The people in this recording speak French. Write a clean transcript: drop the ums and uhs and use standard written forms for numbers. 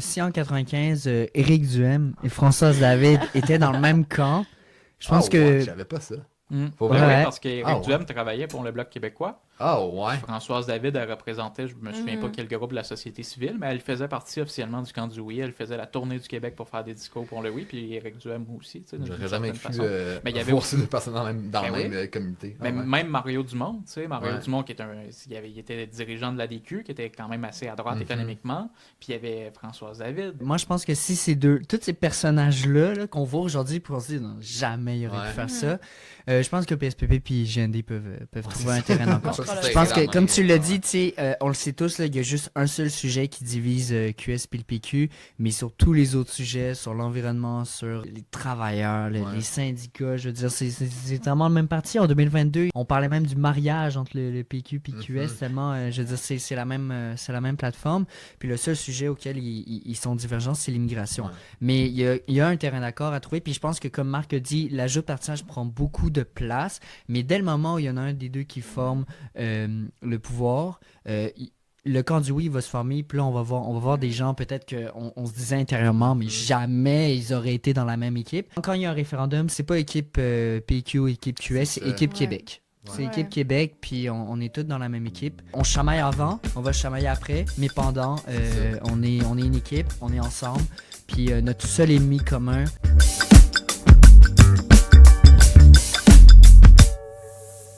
Si en 95, Éric Duhem et Françoise David étaient dans le même camp, je pense que... Ouais, j'avais pas ça. Pour Ben vrai? oui, Ouais. parce qu'Éric Duhem travaillait pour le Bloc québécois. Ah ouais. Françoise David, elle représentait, je me souviens pas quel groupe de la société civile, mais elle faisait partie officiellement du camp du oui. Elle faisait la tournée du Québec pour faire des discours pour le oui, puis Éric Duhem aussi. J'aurais jamais cru Mais il y avait voir aussi... ces deux personnes dans le Ben même comité. Mais Ah ouais. même Mario Dumont, tu sais, Mario Ouais. Dumont qui est il était dirigeant de la DQ, qui était quand même assez à droite économiquement, puis il y avait Françoise David. Moi, je pense que si tous ces personnages-là là, qu'on voit aujourd'hui, pour se dire non, jamais il aurait pu faire ça, je pense que PSPP et GND peuvent trouver un terrain d'entente. Je pense que, comme tu l'as dit, tu sais, on le sait tous, là, il y a juste un seul sujet qui divise QS et le PQ, mais sur tous les autres sujets, sur l'environnement, sur les travailleurs, les syndicats, je veux dire, c'est vraiment le même parti. En 2022, on parlait même du mariage entre le PQ et QS, tellement, je veux dire, c'est la même plateforme. Puis le seul sujet auquel ils sont divergents, c'est l'immigration. Ouais. Mais il y a un terrain d'accord à trouver. Puis je pense que, comme Marc a dit, l'ajout de partage prend beaucoup de place. Mais dès le moment où il y en a un des deux qui forme le pouvoir, le camp du oui va se former. Puis là, on va voir des gens, peut-être qu'on se disait intérieurement, mais jamais ils auraient été dans la même équipe. Quand il y a un référendum, c'est pas équipe PQ, équipe QS, c'est équipe Québec. C'est équipe Québec, puis on est tous dans la même équipe. On se chamaille avant, on va se chamailler après, mais pendant, on est une équipe, on est ensemble. Puis notre seul ennemi commun,